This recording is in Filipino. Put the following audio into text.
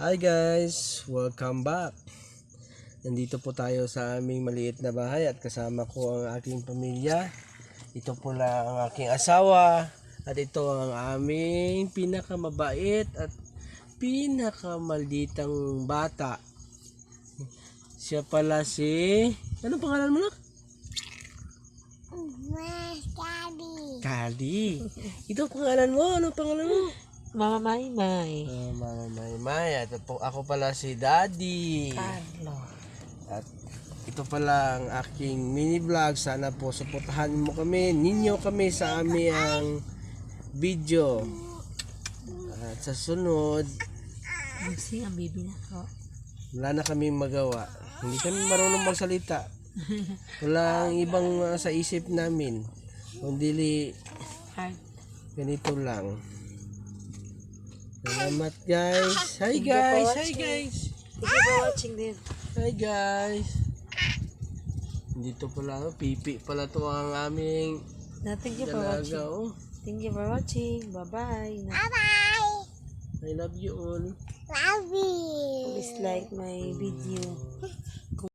Hi guys! Welcome back! Nandito po tayo sa aming maliit na bahay at kasama ko ang aking pamilya. Ito po lang ang aking asawa at ito ang aming pinakamabait at pinakamalditang bata. Siya pala si... Anong pangalan mo na? Kali. Ito ang pangalan mo. Anong pangalan mo? Mama Maymay. Mama Maymay. At ako pala si Daddy. Carlo. At ito pala ang aking mini vlog. Sana po suportahan mo kami, ninyo kami sa aming video. At sa sunod, Busing ang baby na ko. wala na kaming magawa. Hindi kami marunong magsalita. Walang ibang sa isip namin. Kundi Heart. ganito lang. Salamat guys. Hi Thank you for guys. Hi watching. guys. Thank you for watching din. Hi guys. Dito pala, pipi pala to ang aming Thank you for dalaga. watching. Oh. Thank you for watching. Bye-bye. I love you all. Please like my video.